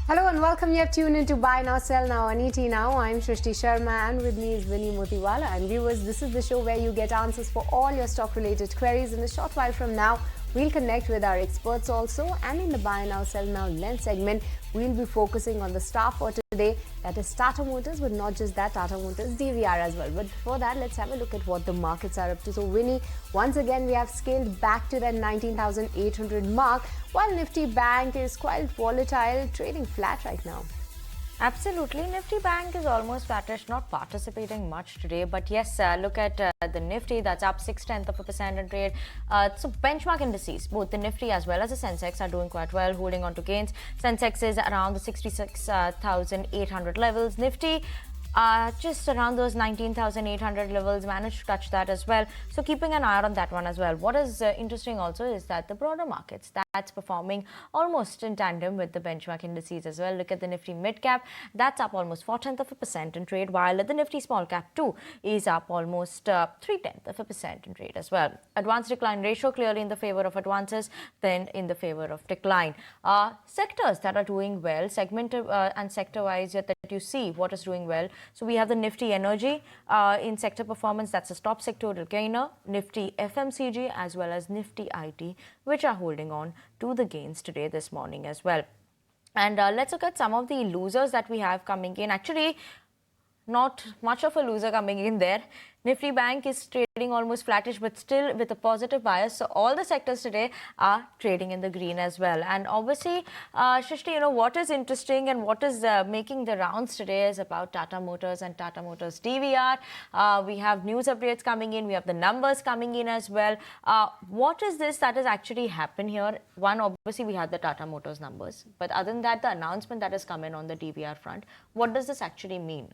Hello and welcome. You have tuned into Buy Now, Sell Now on ET Now. I'm Shrishti Sharma and with me is Vinny Motiwala. And viewers, this is the show where you get answers for all your stock-related queries. In a short while from now, we'll connect with our experts also. And in the Buy Now, Sell Now lens segment, we'll be focusing on the star for today. That is Tata Motors, but not just that, Tata Motors DVR as well. But before that, let's have a look at what the markets are up to. So Vinny, once again, we have scaled back to that 19,800 mark, while Nifty Bank is quite volatile, trading flat right now. Absolutely. Nifty Bank is almost flattish, not participating much today. But yes, look at the Nifty, that's up 0.6% in trade. So benchmark indices, both the Nifty as well as the Sensex are doing quite well, holding on to gains. Sensex is around the 66,800 levels. Nifty just around those 19,800 levels, managed to touch that as well. So keeping an eye on that one as well. What is interesting also is that the broader markets, that's performing almost in tandem with the benchmark indices as well. Look at the Nifty mid cap, that's up almost 0.4% in trade, while the Nifty small cap too is up almost 0.3% in trade as well. Advance decline ratio clearly in the favor of advances, then in the favor of decline. Sectors that are doing well, segment and sector wise, that you see what is doing well. So we have the Nifty Energy in sector performance, that's a top sectoral gainer, Nifty FMCG as well as Nifty IT, which are holding on to the gains today this morning as well. And let's look at some of the losers that we have coming in. Actually, not much of a loser coming in there. Nifty Bank is trading almost flattish, but still with a positive bias. So all the sectors today are trading in the green as well. And obviously, Shrishti, what is interesting and what is making the rounds today is about Tata Motors and Tata Motors DVR. We have news updates coming in. We have the numbers coming in as well. What is this that has actually happened here? One, obviously, we had the Tata Motors numbers. But other than that, the announcement that has come in on the DVR front, what does this actually mean?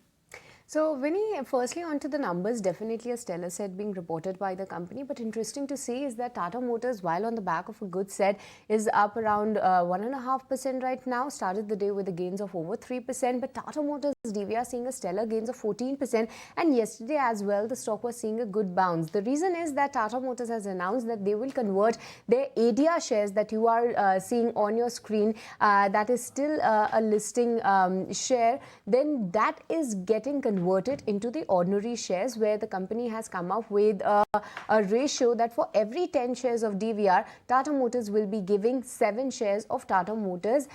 So, Vinny, firstly onto the numbers, definitely a stellar set being reported by the company. But interesting to see is that Tata Motors, while on the back of a good set, is up around 1.5% right now. Started the day with the gains of over 3%. But Tata Motors DVR seeing a stellar gains of 14%. And yesterday as well, the stock was seeing a good bounce. The reason is that Tata Motors has announced that they will convert their ADR shares that you are seeing on your screen, that is still a listing share, then that is getting converted into the ordinary shares, where the company has come up with a ratio that for every 10 shares of DVR, Tata Motors will be giving 7 shares of Tata Motors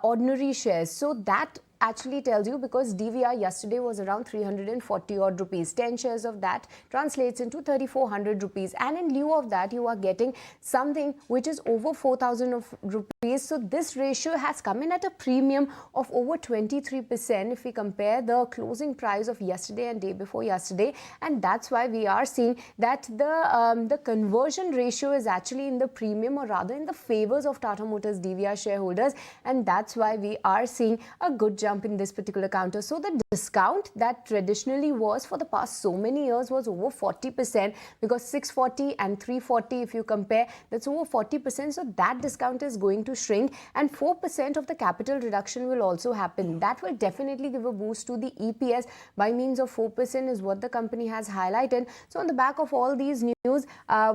ordinary shares. So that actually tells you, because DVR yesterday was around 340 odd rupees. 10 shares of that translates into 3,400 rupees. And in lieu of that, you are getting something which is over 4,000 rupees. So this ratio has come in at a premium of over 23% if we compare the closing price of yesterday and day before yesterday. And that's why we are seeing that the conversion ratio is actually in the premium, or rather in the favors of Tata Motors DVR shareholders. And that's why we are seeing a good jump in this particular counter. So the discount that traditionally was for the past so many years was over 40%, because 640 and 340, if you compare, that's over 40%. So that discount is going to shrink, and 4% of the capital reduction will also happen. That will definitely give a boost to the EPS by means of 4% is what the company has highlighted. So on the back of all these news,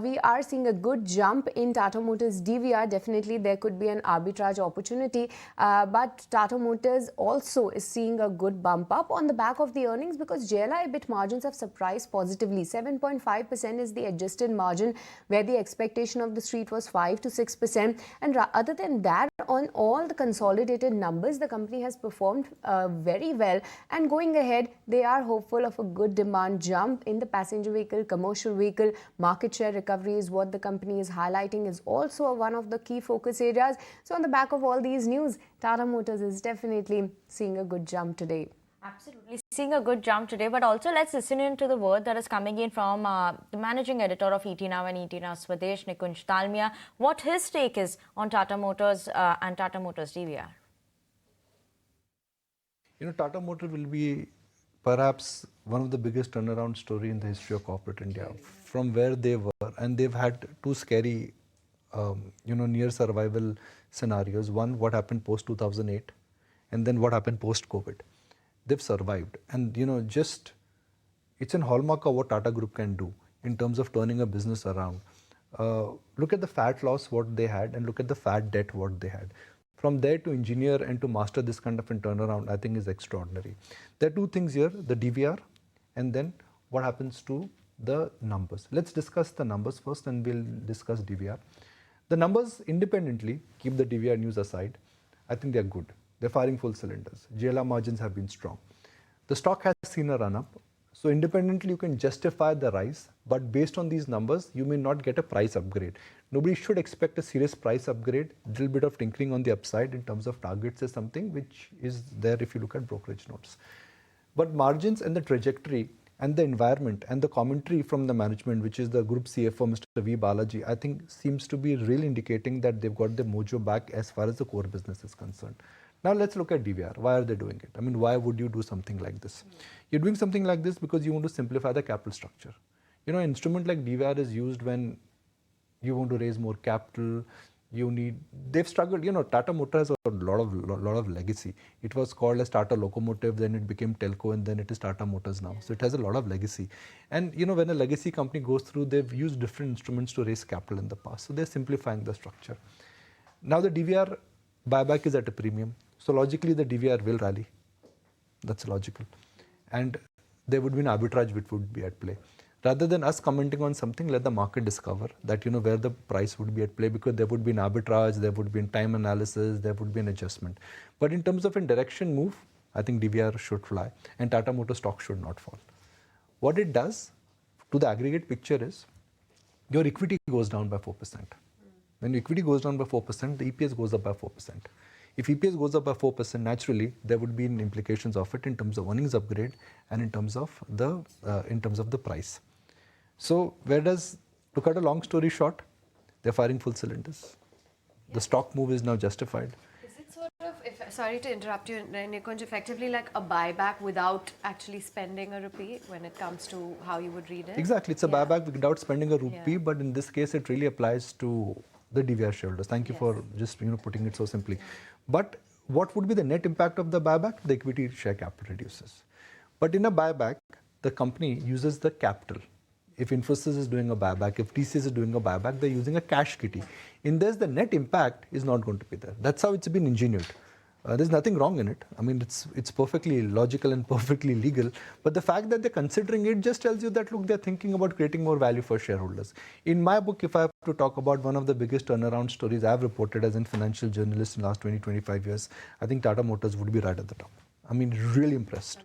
we are seeing a good jump in Tata Motors DVR. Definitely there could be an arbitrage opportunity, but Tata Motors also is seeing a good bump up on the back of the earnings, because JLI EBIT margins have surprised positively. 7.5% is the adjusted margin, where the expectation of the street was 5 to 6%. And other than that, on all the consolidated numbers, the company has performed very well. And going ahead, they are hopeful of a good demand jump in the passenger vehicle, commercial vehicle. Market share recovery is what the company is highlighting, is also one of the key focus areas. So on the back of all these news, Tata Motors is definitely seeing a good jump today. Absolutely seeing a good jump today, but also let's listen into the word that is coming in from the managing editor of ET Now and ET Now Swadesh, Nikunj Dalmia, what his take is on Tata Motors and Tata Motors DVR. Tata Motors will be perhaps one of the biggest turnaround story in the history of corporate India, from where they were, and they've had two scary, near survival scenarios. One, what happened post 2008, and then what happened post COVID. They've survived, and it's an hallmark of what Tata Group can do in terms of turning a business around. Look at the fat loss what they had, and look at the fat debt what they had. From there to engineer and to master this kind of a turnaround, I think is extraordinary. There are two things here, the DVR and then what happens to the numbers. Let's discuss the numbers first and we'll discuss DVR. The numbers independently, keep the DVR news aside, I think they're good. They're firing full cylinders. GLR margins have been strong. The stock has seen a run up. So independently you can justify the rise, but based on these numbers, you may not get a price upgrade. Nobody should expect a serious price upgrade. A little bit of tinkering on the upside in terms of targets is something which is there if you look at brokerage notes. But margins and the trajectory and the environment and the commentary from the management, which is the group CFO, Mr. V. Balaji, I think seems to be really indicating that they've got the mojo back as far as the core business is concerned. Now let's look at DVR. Why are they doing it? I mean, why would you do something like this? You're doing something like this because you want to simplify the capital structure. You know, an instrument like DVR is used when you want to raise more capital. They've struggled. You know, Tata Motors has a lot of legacy. It was called as Tata Locomotive, then it became Telco, and then it is Tata Motors now. So it has a lot of legacy. And you know, when a legacy company goes through, they've used different instruments to raise capital in the past. So they're simplifying the structure. Now the DVR buyback is at a premium. So logically, the DVR will rally. That's logical. And there would be an arbitrage which would be at play. Rather than us commenting on something, let the market discover that, you know, where the price would be at play, because there would be an arbitrage, there would be a time analysis, there would be an adjustment. But in terms of a direction move, I think DVR should fly and Tata Motors stock should not fall. What it does to the aggregate picture is your equity goes down by 4%. When equity goes down by 4%, the EPS goes up by 4%. If EPS goes up by 4%, naturally there would be implications of it in terms of earnings upgrade and in terms of the price. So to cut a long story short, they're firing full cylinders. The stock move is now justified. Is it sort of, sorry to interrupt you, Nikunj, effectively like a buyback without actually spending a rupee when it comes to how you would read it? Exactly, it's a buyback without spending a rupee, but in this case it really applies to the DVR shareholders. Thank you for just putting it so simply. But what would be the net impact of the buyback? The equity share capital reduces. But in a buyback, the company uses the capital. If Infosys is doing a buyback, if TCS is doing a buyback, they're using a cash kitty. In this, the net impact is not going to be there. That's how it's been engineered. There's nothing wrong in it. I mean, it's perfectly logical and perfectly legal. But the fact that they're considering it just tells you that, look, they're thinking about creating more value for shareholders. In my book, if I have to talk about one of the biggest turnaround stories I've reported as a financial journalist in the last 20-25 years, I think Tata Motors would be right at the top. I mean, really impressed.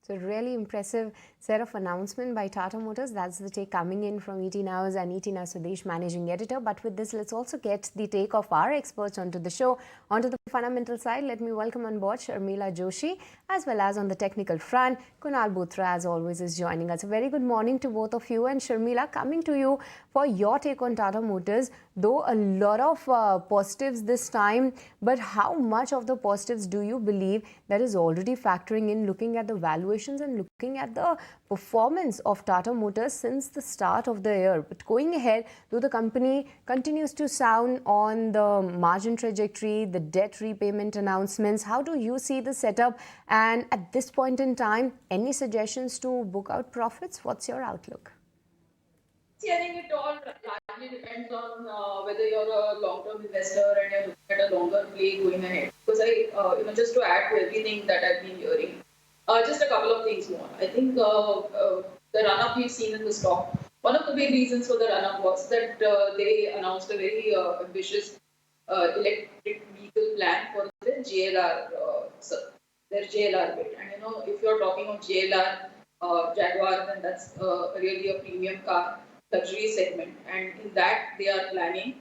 So really impressive set of announcement by Tata Motors. That's the take coming in from ET Now's and ET Now Sudesh, managing editor. But with this, let's also get the take of our experts onto the show. Onto the fundamental side, let me welcome on board Sharmila Joshi, as well as on the technical front, Kunal Bothra, as always, is joining us. A very good morning to both of you. And Sharmila, coming to you for your take on Tata Motors, though a lot of positives this time, but how much of the positives do you believe that is already factoring in, looking at the valuations and looking at the performance of Tata Motors since the start of the year? But going ahead, though the company continues to sound on the margin trajectory, the debt repayment announcements, how do you see the setup? And at this point in time, any suggestions to book out profits? What's your outlook? See, I think it all largely depends on whether you're a long-term investor and you're looking at a longer play going ahead. Because just to add to everything that I've been hearing, just a couple of things more. I think the run-up we've seen in the stock, one of the big reasons for the run-up was that they announced a very ambitious electric vehicle plan for their JLR, bit. And if you're talking of JLR, Jaguar, then that's really a premium car, luxury segment. And in that, they are planning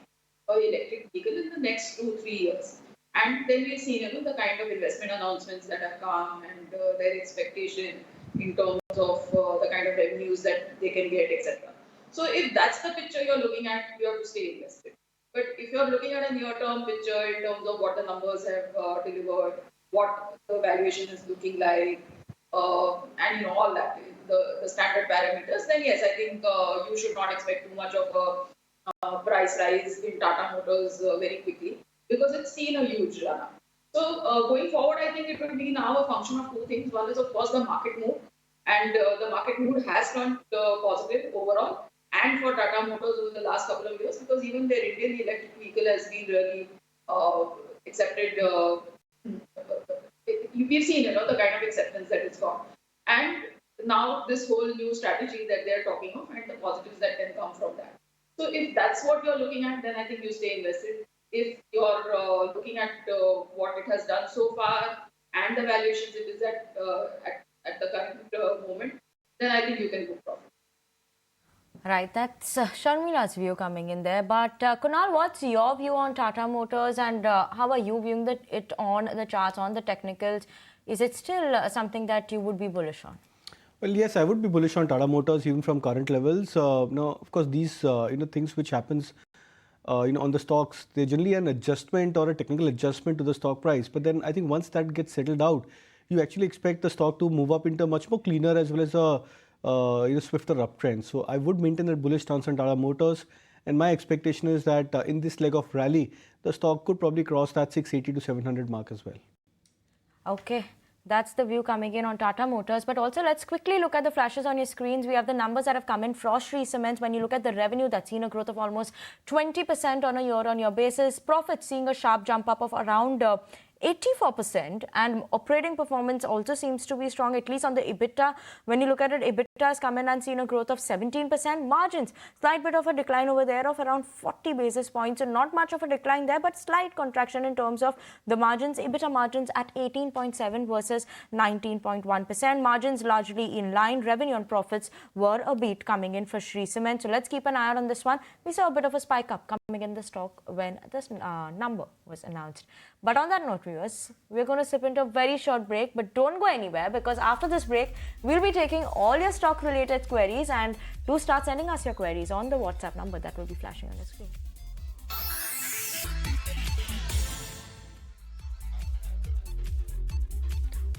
an electric vehicle in the next 2-3 years. And then we've seen the kind of investment announcements that have come and their expectation in terms of the kind of revenues that they can get, etc. So if that's the picture you're looking at, you have to stay invested. But if you're looking at a near-term picture in terms of what the numbers have delivered, what the valuation is looking like, and all that, the standard parameters, then yes, I think you should not expect too much of a price rise in Tata Motors very quickly, because it's seen a huge run-up. So going forward, I think it will be now a function of two things. One is, of course, the market move, and the market mood has turned positive overall, and for Tata Motors over the last couple of years, because even their Indian electric vehicle has been really accepted. We've seen, the kind of acceptance that it's got, and now this whole new strategy that they're talking of, and the positives that can come from that. So if that's what you're looking at, then I think you stay invested. If you're looking at what it has done so far and the valuations it is at the current moment, then I think you can book profit. Right, that's Sharmila's view coming in there. But Kunal, what's your view on Tata Motors, and how are you viewing it on the charts, on the technicals? Is it still something that you would be bullish on? Well, yes, I would be bullish on Tata Motors even from current levels. Now, of course, these things which happens on the stocks, they're generally an adjustment or a technical adjustment to the stock price. But then I think once that gets settled out, you actually expect the stock to move up into a much more cleaner as well as a swifter uptrend. So I would maintain that bullish stance on Tata Motors. And my expectation is that in this leg of rally, the stock could probably cross that 680 to 700 mark as well. Okay. That's the view coming in on Tata Motors. But also, let's quickly look at the flashes on your screens. We have the numbers that have come in. Frost Cements, when you look at the revenue, that's seen a growth of almost 20% on a year-on-year basis. Profits seeing a sharp jump up of around 84%, and operating performance also seems to be strong, at least on the EBITDA. When you look at it, EBITDA has come in and seen a growth of 17%. Margins, slight bit of a decline over there of around 40 basis points. So not much of a decline there, but slight contraction in terms of the margins. EBITDA margins at 18.7 versus 19.1%. Margins largely in line. Revenue and profits were a beat coming in for Shree Cement. So let's keep an eye out on this one. We saw a bit of a spike up coming in the stock when this number was announced. But on that note, viewers, we're going to slip into a very short break, but don't go anywhere, because after this break, we'll be taking all your stock related queries, and do start sending us your queries on the WhatsApp number that will be flashing on the screen.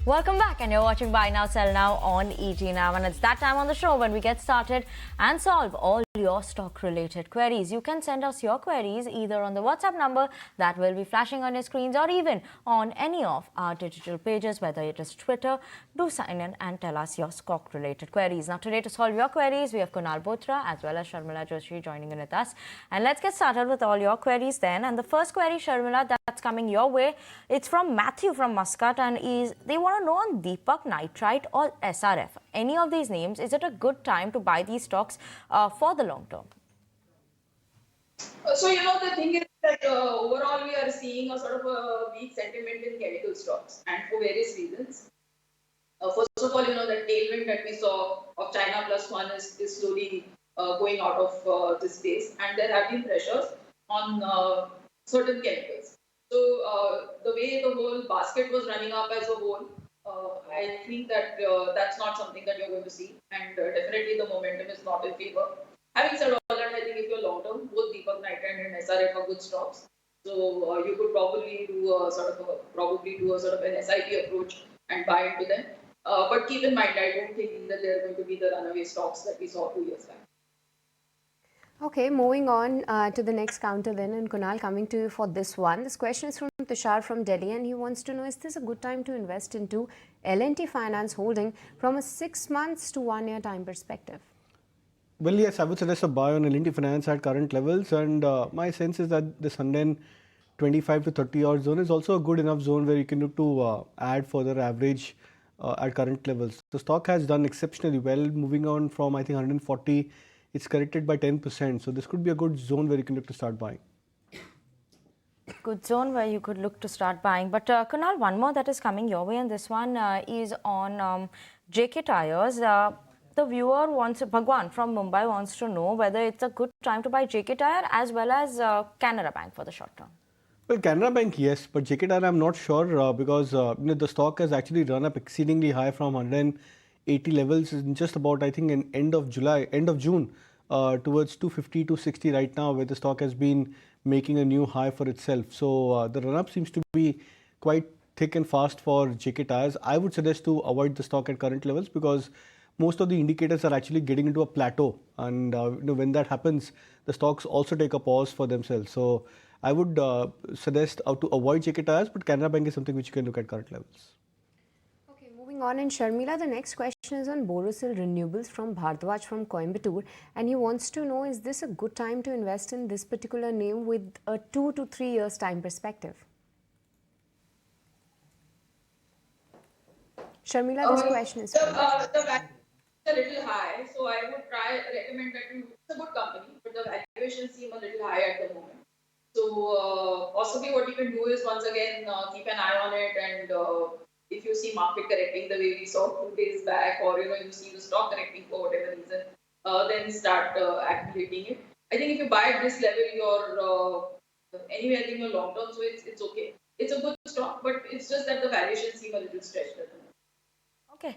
Welcome back, and you're watching Buy Now Sell Now on ET Now, and it's that time on the show when we get started and solve all your stock related queries. You can send us your queries either on the WhatsApp number that will be flashing on your screens, or even on any of our digital pages, whether it is Twitter. Do sign in and tell us your stock related queries. Now today, to solve your queries, we have Kunal Bothra as well as Sharmila Joshi joining in with us, and let's get started with all your queries then. And the first query, Sharmila, that's coming your way, it's from Matthew from Muscat, and they want to know on Deepak Nitrite or SRF. Any of these names, is it a good time to buy these stocks for the long term? So, the thing is that overall we are seeing a sort of a weak sentiment in chemical stocks, and for various reasons. First of all, the tailwind that we saw of China Plus One is slowly going out of this space, and there have been pressures on certain chemicals. So the way the whole basket was running up as a whole, I think that that's not something that you're going to see, and definitely the momentum is not in favor. Having said all that, I think if you're long term, both Deepak Nitrite and SRF are good stocks. So you could probably do a sort of an SIP approach and buy into them. But keep in mind, I don't think that they're going to be the runaway stocks that we saw 2 years back. Okay, moving on to the next counter then, and Kunal, coming to you for this one. This question is from Tushar from Delhi, and he wants to know, is this a good time to invest into L&T Finance Holding from a 6 months to 1 year time perspective? Well, yes, I would suggest a buy on L&T Finance at current levels, and my sense is that this 125 to 30 odd zone is also a good enough zone where you can look to add further average at current levels. The stock has done exceptionally well, moving on from I think 140. It's corrected by 10%. So this could be a good zone where you can look to start buying. Good zone where you could look to start buying. But Kunal, one more that is coming your way, and this one is on JK Tyres. The viewer Bhagwan from Mumbai wants to know whether it's a good time to buy JK Tyre as well as Canara Bank for the short term. Well, Canara Bank, yes, but JK Tyre, I'm not sure because the stock has actually run up exceedingly high from 180 levels in just about, I think, in end of June towards 250, 260 right now, where the stock has been making a new high for itself. So the run-up seems to be quite thick and fast for JK Tyres. I would suggest to avoid the stock at current levels because most of the indicators are actually getting into a plateau, and when that happens, the stocks also take a pause for themselves. So I would suggest to avoid JK Tyres, but Canara Bank is something which you can look at current levels. Okay, moving on, and Sharmila, the next question question is on Borussil Renewables from Bhardwaj from Coimbatore, and he wants to know, is this a good time to invest in this particular name with a 2 to 3 years time perspective? Sharmila, this question is for you. The value is a little high, so I would recommend that it's a good company, but the valuations seem a little high at the moment. So possibly what you can do is once again keep an eye on it, and if you see market correcting the way we saw 2 days back, or you see the stock correcting for whatever reason, then start accumulating it. I think if you buy at this level, you're anywhere in your long term, so it's okay. It's a good stock, but it's just that the valuations seem a little stretched at the moment. Okay.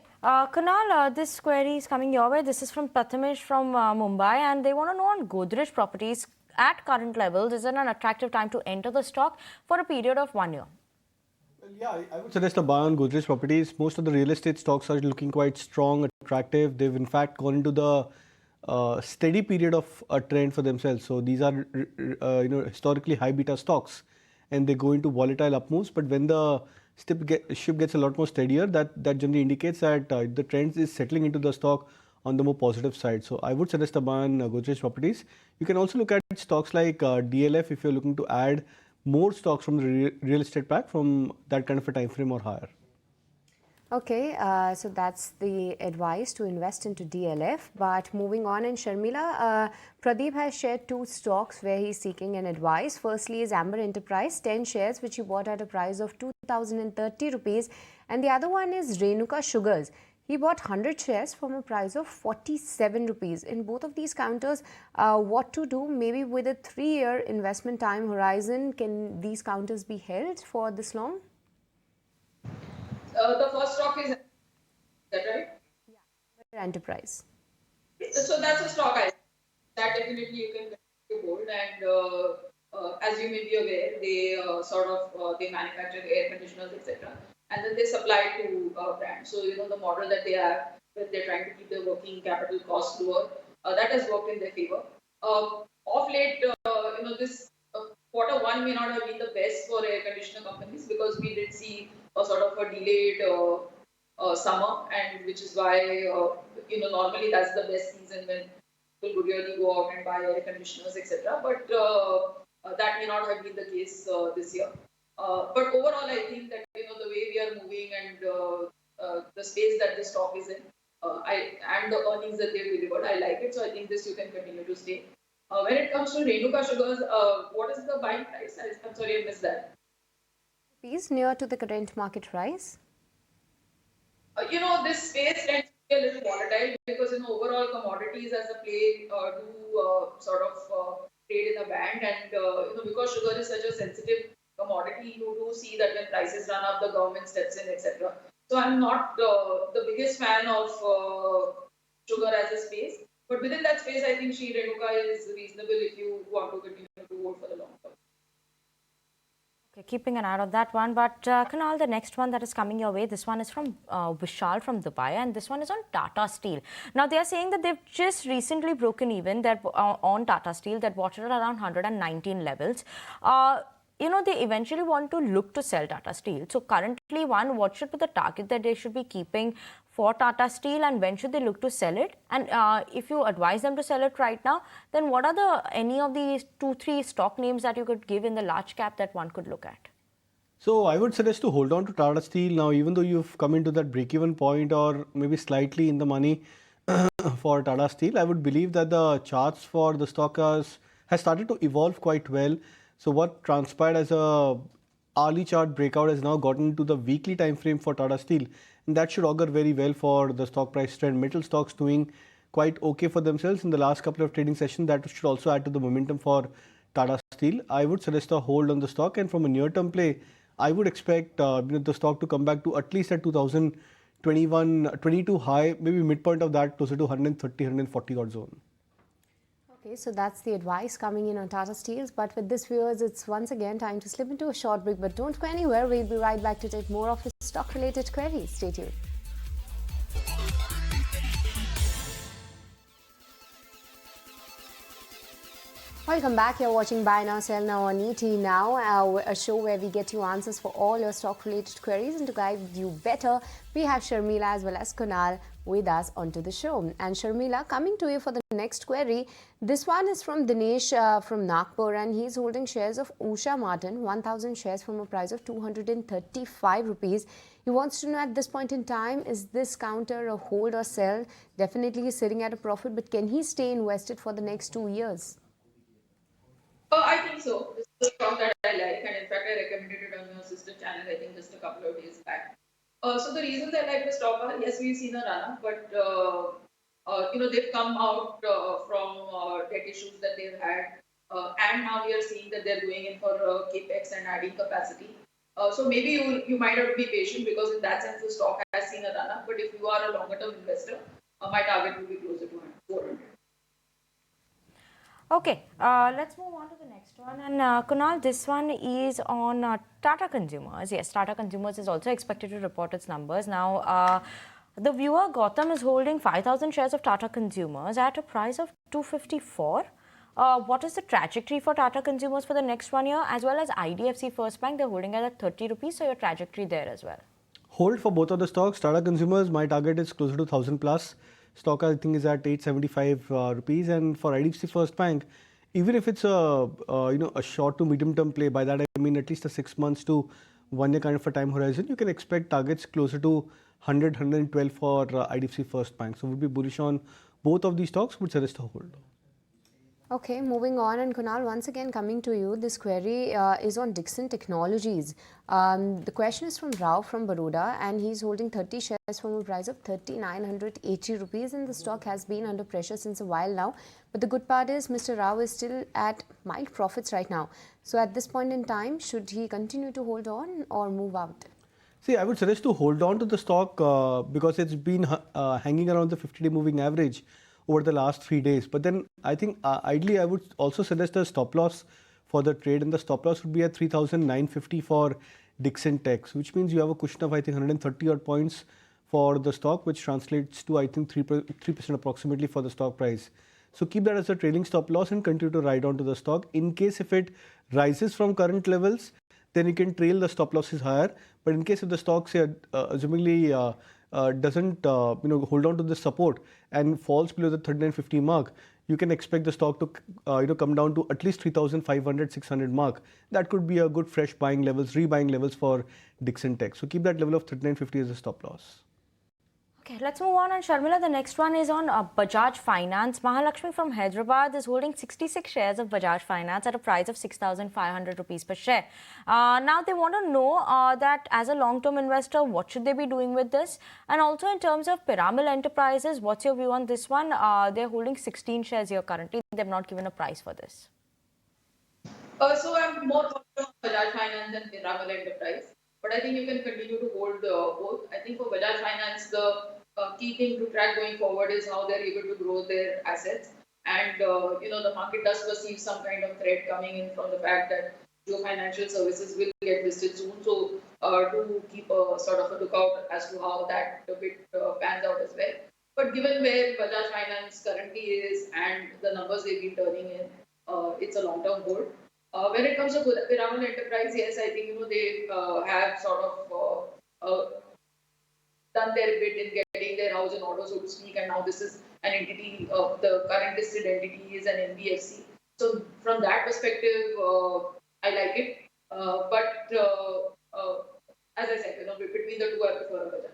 Kunal, this query is coming your way. This is from Prathamesh from Mumbai, and they want to know on Godrej Properties at current levels, is it an attractive time to enter the stock for a period of 1 year? Well, yeah, I would suggest a buy on Godrej Properties. Most of the real estate stocks are looking quite strong, attractive. They've in fact gone into the steady period of a trend for themselves. So these are historically high beta stocks, and they go into volatile up moves. But when the ship gets a lot more steadier, that generally indicates that the trend is settling into the stock on the more positive side. So I would suggest a buy on Godrej Properties. You can also look at stocks like DLF if you're looking to add more stocks from the real estate pack from that kind of a time frame or higher. Okay, so that's the advice to invest into DLF. But moving on, and Sharmila, Pradeep has shared 2 stocks where he's seeking an advice. Firstly is Amber Enterprise, 10 shares which he bought at a price of 2,030 rupees. And the other one is Renuka Sugars. He bought 100 shares from a price of 47 rupees. In both of these counters, what to do? Maybe with a 3-year investment time horizon, can these counters be held for this long? The first stock is that right? Yeah, Enterprise. So that's a stock that definitely you can continue to hold, and as you may be aware, they they manufacture air conditioners, etc., and then they supply to brands. So the model that they have, where they're trying to keep their working capital costs lower, that has worked in their favor. Of late, this Q1 may not have been the best for air conditioner companies because we did see a sort of a delayed summer, and which is why normally that's the best season when people would really go out and buy air conditioners, etc. But that may not have been the case this year. But overall, I think that the way we are moving and the space that the stock is in, and the earnings that they've delivered, I like it. So I think this you can continue to stay. When it comes to Renuka Sugars, what is the buying price? I'm sorry, I missed that. Rupees near to the current market price. This space tends to be a little volatile because overall commodities as a play do sort of trade in a band, and because sugar is such a sensitive commodity, you do see that when prices run up, the government steps in, etc. So I'm not the biggest fan of sugar as a space, but within that space, I think Shri Renuka is reasonable if you want to continue to hold for the long term. Okay, keeping an eye on that one. But Kunal, the next one that is coming your way, this one is from Vishal from Dubai, and this one is on Tata Steel. Now, they are saying that they've just recently broken even on Tata Steel, that bought it at around 119 levels. They eventually want to look to sell Tata Steel. So currently, what should be the target that they should be keeping for Tata Steel, and when should they look to sell it? And if you advise them to sell it right now, then what are any of these 2-3 stock names that you could give in the large cap that one could look at? So I would suggest to hold on to Tata Steel now, even though you've come into that break-even point or maybe slightly in the money for Tata Steel. I would believe that the charts for the stock has started to evolve quite well. So what transpired as a hourly chart breakout has now gotten into the weekly time frame for Tata Steel, and that should augur very well for the stock price trend. Metal stocks doing quite okay for themselves in the last couple of trading sessions. That should also add to the momentum for Tata Steel. I would suggest a hold on the stock, and from a near-term play, I would expect the stock to come back to at least at 2021-22 high, maybe midpoint of that, closer to 130, 140 odd zone. Okay, so that's the advice coming in on Tata Steels. But with this, viewers, it's once again time to slip into a short break. But don't go anywhere. We'll be right back to take more of his stock-related queries. Stay tuned. Welcome back. You're watching Buy Now, Sell Now on ET Now, a show where we get you answers for all your stock-related queries. And to guide you better, we have Sharmila as well as Kunal with us onto the show. And Sharmila, coming to you for the next query. This one is from Dinesh from Nagpur, and he's holding shares of Usha Martin, 1,000 shares from a price of 235 rupees. He wants to know at this point in time, is this counter a hold or sell? Definitely he's sitting at a profit, but can he stay invested for the next 2 years? I think so. This is a stock that I like, and in fact, I recommended it on your sister channel, I think, just a couple of days back. So the reasons I like the stock are, yes, we've seen a run-up, but they've come out from debt issues that they've had, and now we are seeing that they're going in for Keytex and adding capacity. So maybe you might have to be patient, because in that sense the stock has seen a run-up. But if you are a longer-term investor, my target will be closer to 400. Okay, let's move on to the next one. And Kunal, this one is on Tata Consumers. Yes, Tata Consumers is also expected to report its numbers. Now, the viewer Gotham is holding 5,000 shares of Tata Consumers at a price of 254. What is the trajectory for Tata Consumers for the next 1 year? As well as IDFC First Bank, they're holding at 30 rupees. So your trajectory there as well. Hold for both of the stocks. Tata Consumers, my target is closer to 1,000 plus. Stock I think is at 875 rupees, and for IDFC First Bank, even if it's a short to medium term play, by that I mean at least a 6 months to 1 year kind of a time horizon, you can expect targets closer to 100, 112 for IDFC First Bank. So we'll be bullish on both of these stocks, would suggest a hold. Okay, moving on, and Kunal, once again coming to you, this query is on Dixon Technologies. The question is from Rao from Baroda, and he's holding 30 shares from a price of 3,980 rupees, and the stock has been under pressure since a while now. But the good part is Mr. Rao is still at mild profits right now. So at this point in time, should he continue to hold on or move out? See, I would suggest to hold on to the stock because it's been hanging around the 50-day moving average over the last 3 days. But then I think ideally I would also suggest a stop loss for the trade, and the stop loss would be at 3,950 for Dixon Techs, which means you have a cushion of I think 130 odd points for the stock, which translates to I think 3% approximately for the stock price. So keep that as a trailing stop loss and continue to ride on to the stock. In case if it rises from current levels, then you can trail the stop losses higher. But in case if the stock, say, assumingly doesn't hold on to the support and falls below the 3950 mark, you can expect the stock to come down to at least 3,500, 600 mark. That could be a good fresh buying levels, rebuying levels for Dixon Tech. So keep that level of 3950 as a stop loss. Okay, let's move on. And Sharmila, the next one is on Bajaj Finance. Mahalakshmi from Hyderabad is holding 66 shares of Bajaj Finance at a price of 6,500 rupees per share. Now they want to know that as a long-term investor, what should they be doing with this? And also in terms of Piramal Enterprises, what's your view on this one? They're holding 16 shares here currently. They've not given a price for this. So I'm more focused on Bajaj Finance than Piramal Enterprise. But I think you can continue to hold both. I think for Bajaj Finance, the key thing to track going forward is how they're able to grow their assets. And, the market does perceive some kind of threat coming in from the fact that Jio Financial Services will get listed soon. So do keep a sort of a lookout as to how that bit pans out as well. But given where Bajaj Finance currently is and the numbers they've been turning in, it's a long-term hold. When it comes to Piramal Enterprise, yes, I think they have sort of done their bit in getting their house in order, so to speak, and now this is an entity of the current listed entity is an NBFC. So from that perspective, I like it. But as I said, between the two, I prefer Bajaj.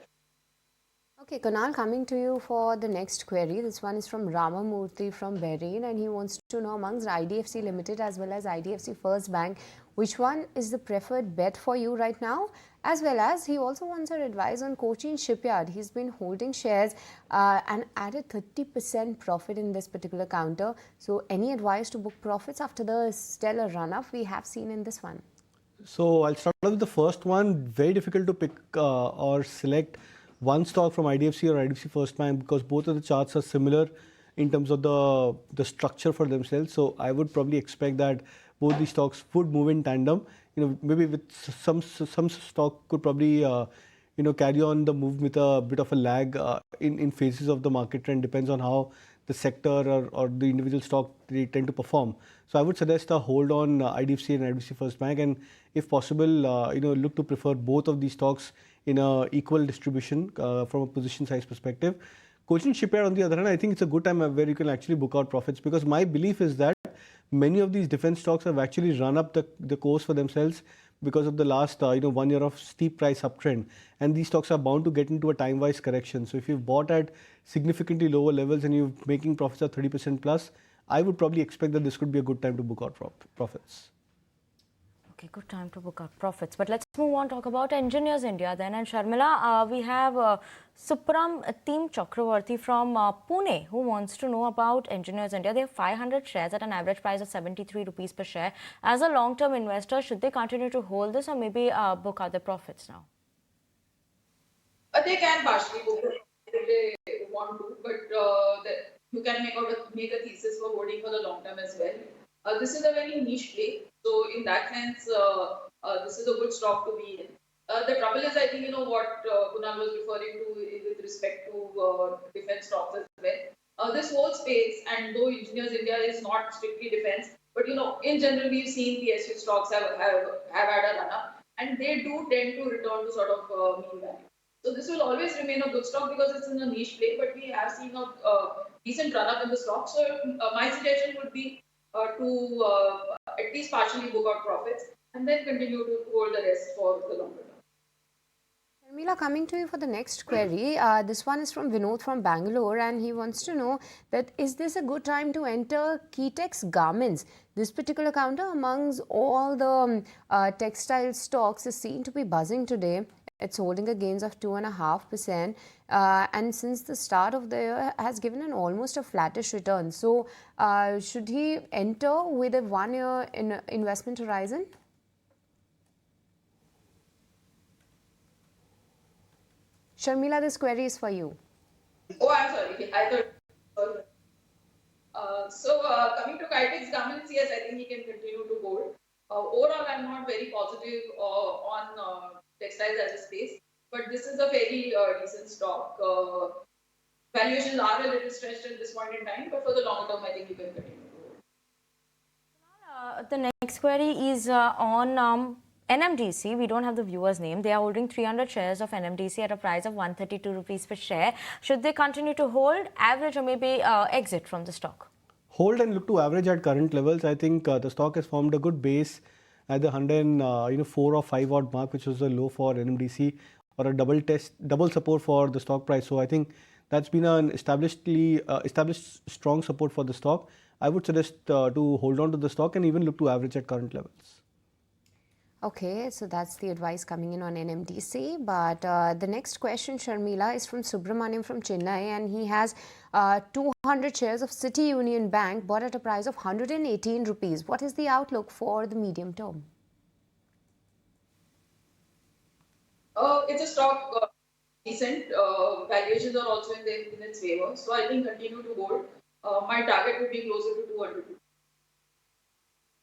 Okay, Kunal, coming to you for the next query. This one is from Ramamurthy from Bahrain, and he wants to know amongst IDFC Limited as well as IDFC First Bank, which one is the preferred bet for you right now? As well as he also wants our advice on Cochin Shipyard. He's been holding shares and added 30% profit in this particular counter. So any advice to book profits after the stellar run-up we have seen in this one? So I'll start with the first one. Very difficult to pick or select one stock from IDFC or IDFC First Bank because both of the charts are similar in terms of the structure for themselves. So I would probably expect that both these stocks would move in tandem. Maybe with some stock could probably carry on the move with a bit of a lag in phases of the market trend. Depends on how the sector or the individual stock they tend to perform. So I would suggest a hold on IDFC and IDFC First Bank, and if possible, look to prefer both of these stocks in a equal distribution from a position size perspective. Cochin Shipyard, on the other hand, I think it's a good time where you can actually book out profits, because my belief is that many of these defense stocks have actually run up the course for themselves because of the last 1 year of steep price uptrend, and these stocks are bound to get into a time-wise correction. So if you've bought at significantly lower levels and you're making profits of 30% plus, I would probably expect that this could be a good time to book out profits. Okay, good time to book out profits. But let's move on, talk about Engineers India then. And Sharmila, we have Supram Team Chakravarti from Pune, who wants to know about Engineers India. They have 500 shares at an average price of 73 rupees per share. As a long-term investor, should they continue to hold this or maybe book out their profits now? They can partially book it if they want to, but you can make a thesis for holding for the long term as well. This is a very niche play, so in that sense, this is a good stock to be in. The trouble is, I think, what Kunal was referring to with respect to defense stocks as well. This whole space, and though Engineers India is not strictly defense, but in general, we've seen PSU stocks have had a run up, and they do tend to return to sort of mean value. So this will always remain a good stock because it's in a niche play, but we have seen a decent run up in the stock. So my suggestion would be to at least partially book out profits and then continue to hold the rest for the longer term. Sharmila, coming to you for the next query. This one is from Vinod from Bangalore, and he wants to know that is this a good time to enter Keytex garments? This particular counter amongst all the textile stocks is seen to be buzzing today. It's holding a gains of 2.5%, and since the start of the year has given an almost a flattish return. So, should he enter with a 1 year investment horizon? Sharmila, this query is for you. Oh, I'm sorry. I thought. Coming to Keytex garments, yes, I think he can continue to hold. Overall, I'm not very positive on textiles as a space, but this is a very decent stock. Valuations are a little stretched at this point in time, but for the long term, I think you can continue to hold. The next query is on NMDC. We don't have the viewer's name. They are holding 300 shares of NMDC at a price of 132 rupees per share. Should they continue to hold, average, or maybe exit from the stock? Hold and look to average at current levels. I think the stock has formed a good base at the 104 or 5 odd mark, which was the low for NMDC, or a double support for the stock price. So I think that's been an established strong support for the stock. I would suggest to hold on to the stock and even look to average at current levels. Okay, so that's the advice coming in on NMDC. But the next question, Sharmila, is from Subramaniam from Chennai, and he has 200 shares of City Union Bank bought at a price of 118 rupees. What is the outlook for the medium term? It's a stock decent. Valuations are also in its favor, so I think continue to hold. My target would be closer to 200 rupees.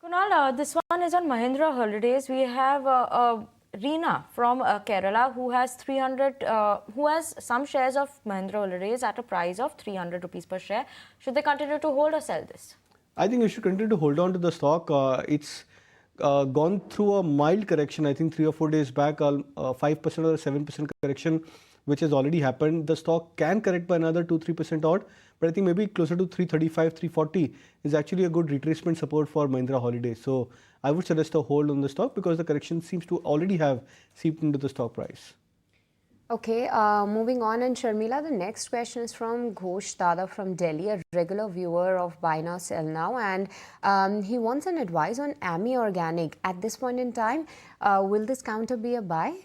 Kunal, this one is on Mahindra Holidays. We have Reena from Kerala who has some shares of Mahindra Holidays at a price of 300 rupees per share. Should they continue to hold or sell this? I think you should continue to hold on to the stock. It's gone through a mild correction. I think 3 or 4 days back, 5% or 7% correction, which has already happened. The stock can correct by another 2-3% odd, but I think maybe closer to 335, 340 is actually a good retracement support for Mahindra Holidays. So I would suggest a hold on the stock because the correction seems to already have seeped into the stock price. Okay, moving on, and Sharmila, the next question is from Ghosh Dada from Delhi, a regular viewer of Buy Now Sell Now, and he wants an advice on AMI Organic. At this point in time, will this counter be a buy?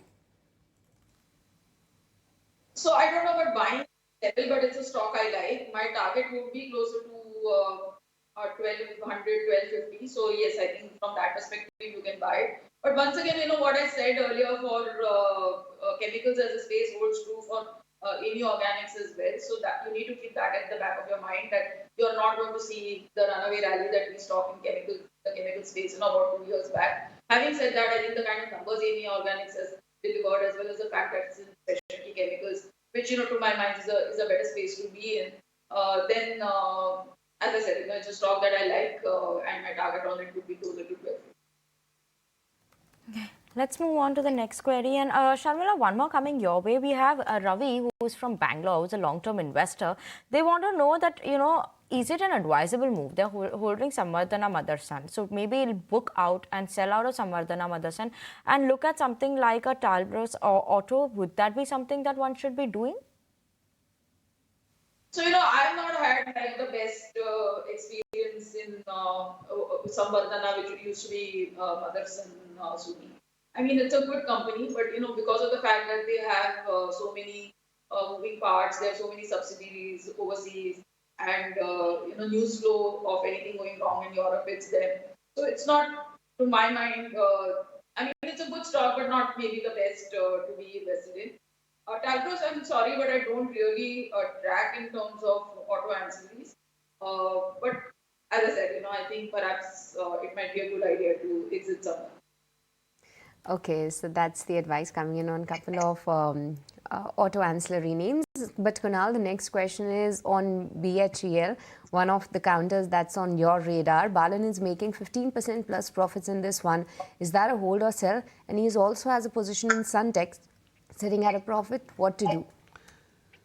So I don't know about buying level, but it's a stock I like. My target would be closer to 1200, 1250. So yes, I think from that perspective you can buy it. But once again, what I said earlier for chemicals as a space holds true for any organics as well. So that you need to keep that at the back of your mind that you're not going to see the runaway rally that we saw in the chemical space about 2 years back. Having said that, I think the kind of numbers any organics has delivered, as well as the fact that it's in specialty chemicals, which to my mind is a better space to be in. Then, as I said, it's a stock that I like, and my target on it would be closer to 12. Okay. Let's move on to the next query. And Sharmila, one more coming your way. We have Ravi, who is from Bangalore, who's a long-term investor. They want to know that, is it an advisable move? They're holding Samvardhana Motherson. So maybe it'll book out and sell out of Samvardhana Motherson and look at something like a Talbros or Auto. Would that be something that one should be doing? So, I've not had like the best experience in Samvardhana, which used to be Motherson Sumi. I mean, it's a good company, but because of the fact that they have so many moving parts, there are so many subsidiaries overseas, and news flow of anything going wrong in Europe, it's there. So it's not, to my mind, I mean, it's a good stock, but not maybe the best to be invested in. Talbros, I'm sorry, but I don't really track in terms of auto ancillaries. But as I said, I think perhaps it might be a good idea to exit somewhere. Okay, so that's the advice coming in on a couple of auto ancillary names. But Kunal, the next question is on BHEL, one of the counters that's on your radar. Balan is making 15% plus profits in this one. Is that a hold or sell? And he also has a position in Suntex, sitting at a profit. What to do?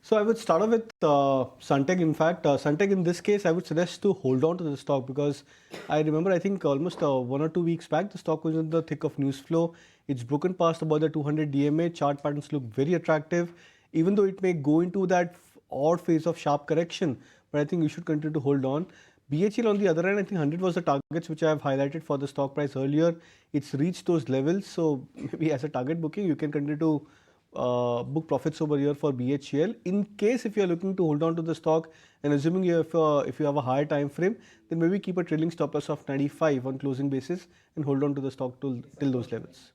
So I would start off with Suntec. In fact, Suntec in this case, I would suggest to hold on to the stock because I remember, I think almost 1 or 2 weeks back, the stock was in the thick of news flow. It's broken past about the 200 DMA. Chart patterns look very attractive, even though it may go into that odd phase of sharp correction. But I think you should continue to hold on. BHEL on the other hand, I think 100 was the targets which I have highlighted for the stock price earlier. It's reached those levels. So maybe as a target booking, you can continue to book profits over here for BHEL. In case if you are looking to hold on to the stock and assuming if you have a higher time frame, then maybe keep a trailing stop loss of 95 on closing basis and hold on to the stock till those levels.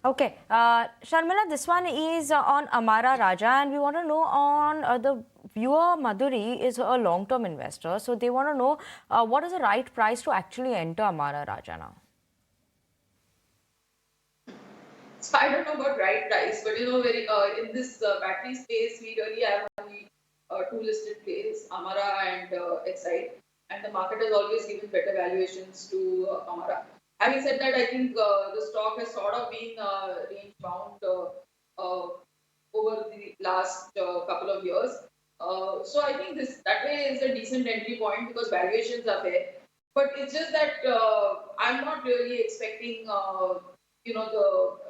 Okay, Sharmila, this one is on Amara Raja, and we want to know on the viewer Madhuri is a long-term investor, so they want to know what is the right price to actually enter Amara Raja now. So I don't know about right price, but in this battery space, we really have only 2 listed plays, Amara and Excite, and the market has always given better valuations to Amara. Having said that, I think the stock has sort of been range bound over the last couple of years. So I think that way is a decent entry point because valuations are fair. But it's just that I'm not really expecting the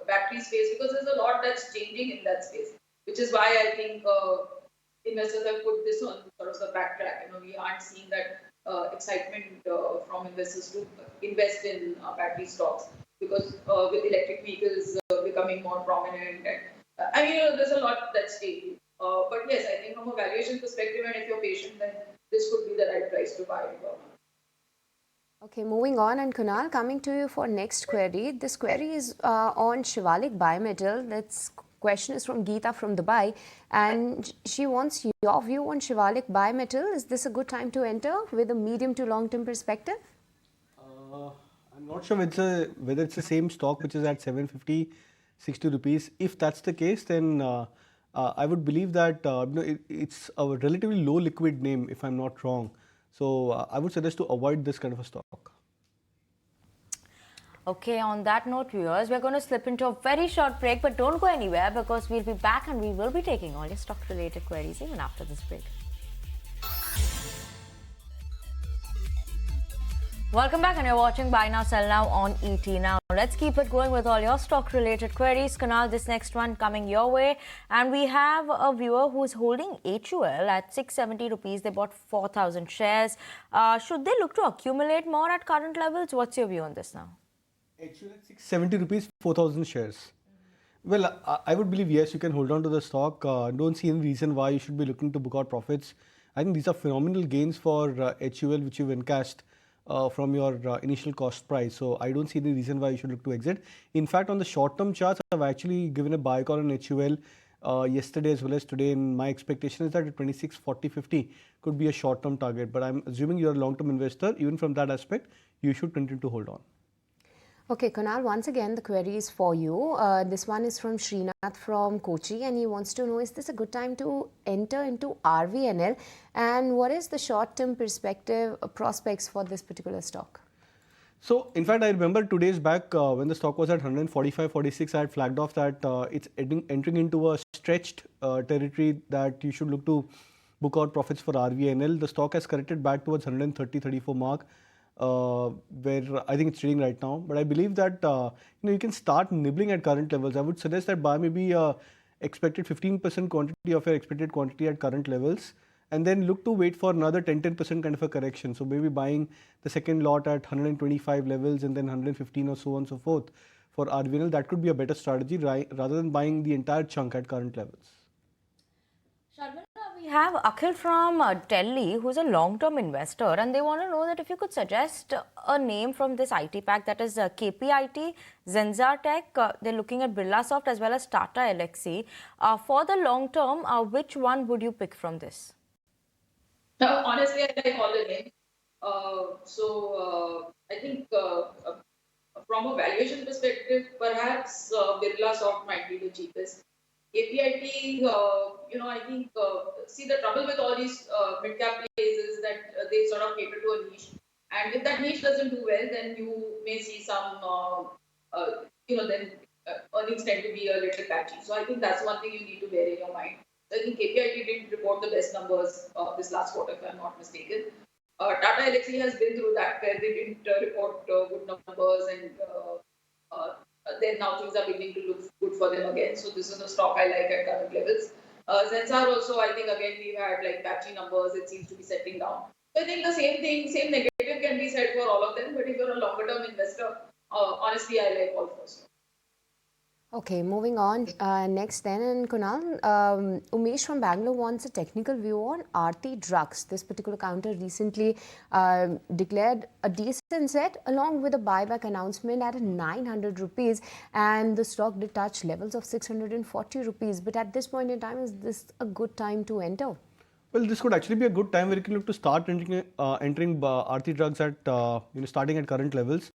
battery space because there's a lot that's changing in that space, which is why I think investors have put this on sort of the backtrack. We aren't seeing that excitement from investors to invest in battery stocks because with electric vehicles becoming more prominent, and there's a lot that's changing. But yes, I think from a valuation perspective, and if you're patient, then this could be the right price to buy. Okay, moving on, and Kunal, coming to you for next query. This query is on Shivalik Bimetal. This question is from Geeta from Dubai, and she wants your view on Shivalik Bimetal. Is this a good time to enter with a medium to long-term perspective? I'm not sure whether it's the same stock which is at 750, 60 rupees. If that's the case, then I would believe that it's a relatively low liquid name, if I'm not wrong. So I would suggest to avoid this kind of a stock. Okay, on that note, viewers, we're going to slip into a very short break, but don't go anywhere because we'll be back and we will be taking all your stock-related queries even after this break. Welcome back, and you're watching Buy Now, Sell Now on ET Now. Let's keep it going with all your stock-related queries. Kunal, this next one coming your way. And we have a viewer who's holding HUL at 670 rupees. They bought 4,000 shares. Should they look to accumulate more at current levels? What's your view on this now? HUL at 670 rupees, 4,000 shares. Well, I would believe yes, you can hold on to the stock. Don't see any reason why you should be looking to book out profits. I think these are phenomenal gains for HUL, which you've encashed from your initial cost price. So I don't see any reason why you should look to exit. In fact, on the short-term charts, I've actually given a buy call on HUL yesterday as well as today. And my expectation is that at 26, 40, 50 could be a short-term target. But I'm assuming you're a long-term investor. Even from that aspect, you should continue to hold on. Okay, Kunal, once again, the query is for you. This one is from Srinath from Kochi, and he wants to know, is this a good time to enter into RVNL? And what is the short-term perspective prospects for this particular stock? So, in fact, I remember 2 days back when the stock was at 145.46, I had flagged off that it's entering into a stretched territory that you should look to book out profits for RVNL. The stock has corrected back towards 130.34 mark, where I think it's trading right now. But I believe that you can start nibbling at current levels. I would suggest that buy maybe expected 15% quantity of your expected quantity at current levels, and then look to wait for another 10% kind of a correction. So maybe buying the second lot at 125 levels and then 115 or so on and so forth for RVNL. That could be a better strategy rather than buying the entire chunk at current levels. Sharmila, we have Akhil from Delhi, who's a long-term investor, and they want to know that if you could suggest a name from this IT pack, that is KPIT, Zensar Tech. They're looking at Birlasoft as well as Tata Elxsi. For the long term, which one would you pick from this? Honestly, I like all the names. I think from a valuation perspective, perhaps Birlasoft might be the cheapest. KPIT, I think, see the trouble with all these mid-cap plays is that they sort of cater to a niche. And if that niche doesn't do well, then you may see some, then earnings tend to be a little patchy. So I think that's one thing you need to bear in your mind. I think KPIT didn't report the best numbers this last quarter, if I'm not mistaken. Tata Elxsi has been through that where they didn't report good numbers, and then now things are beginning to look good for them again. So this is a stock I like at current levels. Zensar also, I think again we've had like patchy numbers. It seems to be settling down. So I think the same negative can be said for all of them. But if you're a longer term investor, honestly, I like all four. Okay, moving on. Next then, and Kunal, Umesh from Bangalore wants a technical view on Aarti Drugs. This particular counter recently declared a decent set along with a buyback announcement at 900 rupees, and the stock did touch levels of 640 rupees. But at this point in time, is this a good time to enter? Well, this could actually be a good time where you can look to start entering Aarti Drugs at starting at current levels.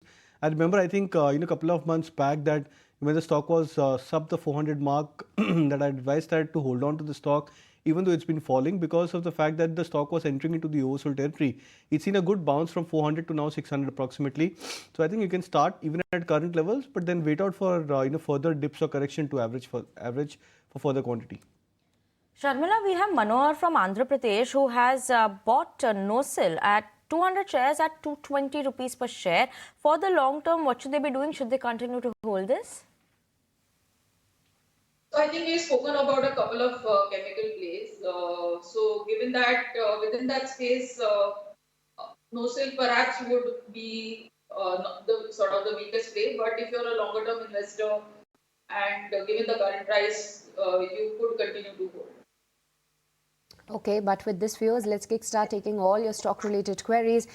I remember, I think a couple of months back that when the stock was sub the 400 mark, that I advised that to hold on to the stock, even though it's been falling because of the fact that the stock was entering into the oversold territory. It's seen a good bounce from 400 to now 600 approximately. So I think you can start even at current levels, but then wait out for further dips or correction to average for further quantity. Sharmila, we have Manohar from Andhra Pradesh who has bought NOSIL at 200 shares at 220 rupees per share. For the long term, what should they be doing? Should they continue to hold this? So I think we've spoken about a couple of chemical plays. So given that within that space, NOSIL perhaps would be the weakest play. But if you're a longer term investor and given the current price, you could continue to hold. Okay, but with this, viewers, let's kickstart taking all your stock-related queries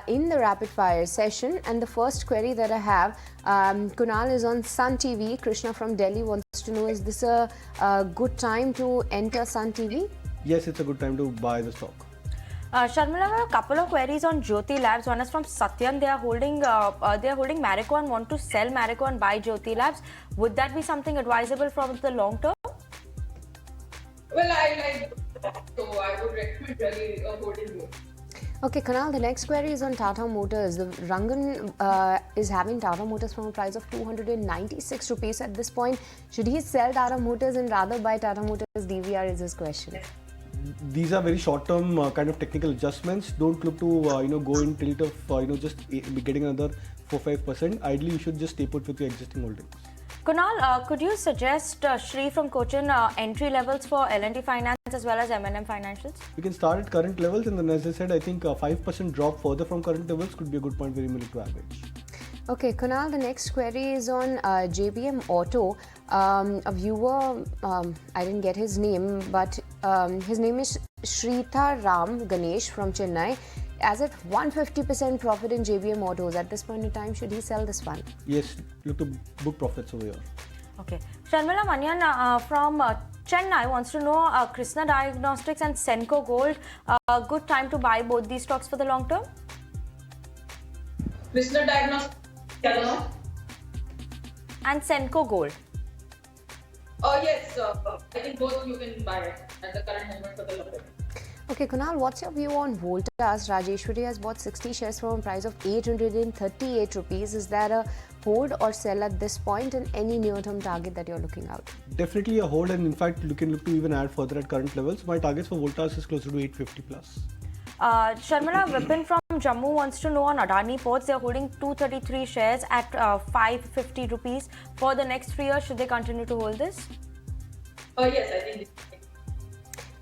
in the rapid-fire session. And the first query that I have, Kunal, is on Sun TV. Krishna from Delhi wants to know, is this a good time to enter Sun TV? Yes, it's a good time to buy the stock. Sharmila, I have a couple of queries on Jyoti Labs. One is from Satyan. They are holding Marico and want to sell Marico and buy Jyoti Labs. Would that be something advisable from the long term? Well, I like that, so I would recommend really holding both. Okay, Kunal, the next query is on Tata Motors. The Rangan is having Tata Motors from a price of 296 rupees at this point. Should he sell Tata Motors and rather buy Tata Motors DVR is his question. These are very short-term kind of technical adjustments. Don't look to go in tilt of just getting another 4-5%. Ideally, you should just stay put with your existing holdings. Kunal, could you suggest Shri from Cochin entry levels for L&T Finance as well as M&M Financials? You can start at current levels, and then as I said, I think 5% drop further from current levels could be a good point where you may look to average. Okay, Kunal, the next query is on JBM Auto. A viewer, I didn't get his name, but his name is Shrita Ram Ganesh from Chennai. As at 150% profit in JBM Autos. At this point in time, should he sell this one? Yes, look to book profits over here. Okay. Sharmila Manyan from Chennai wants to know Krishna Diagnostics and Senco Gold. Good time to buy both these stocks for the long term? Krishna Diagnostics and Senco Gold. Yes, I think both you can buy at the current moment for the long term. Okay, Kunal, what's your view on Voltas? Rajeshwari has bought 60 shares from a price of 838 rupees. Is there a hold or sell at this point, and any near-term target that you're looking out? Definitely a hold, and in fact, you can look to even add further at current levels. My targets for Voltas is closer to 850 plus. Sharmila Vipin from Jammu wants to know on Adani Ports, they're holding 233 shares at 550 rupees. For the next 3 years, should they continue to hold this? Yes, I think.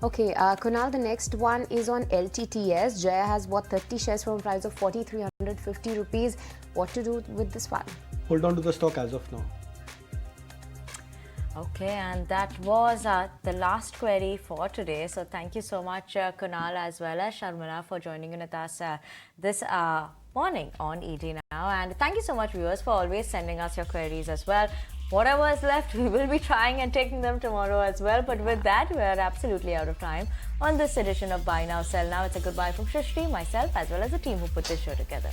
Okay, Kunal, the next one is on LTTS. Jaya has bought 30 shares from a price of 4,350 rupees. What to do with this one? Hold on to the stock as of now. Okay, and that was the last query for today. So thank you so much, Kunal, as well as Sharmila, for joining in with us this morning on ED Now. And thank you so much, viewers, for always sending us your queries as well. Whatever is left, we will be trying and taking them tomorrow as well. But with that, we are absolutely out of time on this edition of Buy Now, Sell Now. It's a goodbye from Shrishti, myself, as well as the team who put this show together.